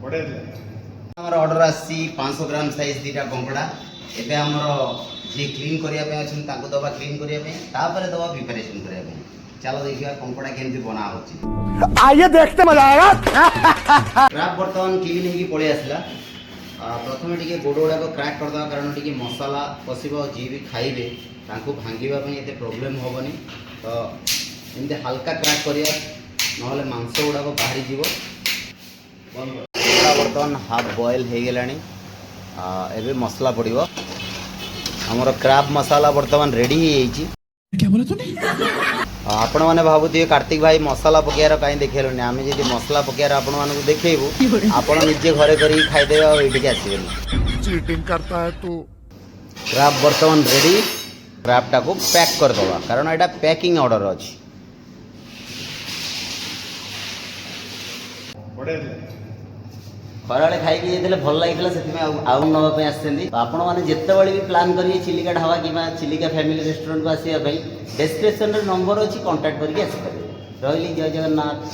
हमारा ऑर्डर आसी 500 ग्राम साइज दीटा कंकड़ा एबे हमरो जे क्लीन करिया पे अछन ताको दबा क्लीन करिया पे तापर दबा प्रिपरेशन करिया पे चलो देखिया कंकड़ा केमति बना होची आइए देखते मजा आएगा। क्राब बर्तमान क्लीन हेकी पळे आसला प्रथम टिके गोड़ को क्रैक कर दवा कारण टिके मसाला पसिबो जी भी खाइबे ताको भांगीबा पे एते प्रॉब्लम होबनी तो एमते हल्का क्रैक करिया नहले मांस गुड़ा को बाहरी जीवो बर्तमान हाफ बॉयल हो गलानी एबे मसला पड़िबो हमर क्राब मसाला बर्तमान रेडी हो क्या बोला तूने? आपण मैंने भावुए कार्तिक भाई मसला पकेयार कहीं देखेलुनि आम जी मसला पकेयार आपण मानक देखु आपण निजे घरे कर खाईदे ये आसबेनि चीटिंग करता है तू। क्राब बर्तमान रेडी क्राबटा को पैक करदे कारण यहाँ पैकिंग ऑर्डर अच्छी खरा खाई भल लगे से आउ नापी आसती आपण मैंने जिते भी प्लान करेंगे चिलिका ढाबा कि चिलिका फैमिली रेस्टोरेंट को आसापी डेस्क्रिप्शन नंबर अच्छी कांटेक्ट करके आसपारे रही जय जगन्नाथ।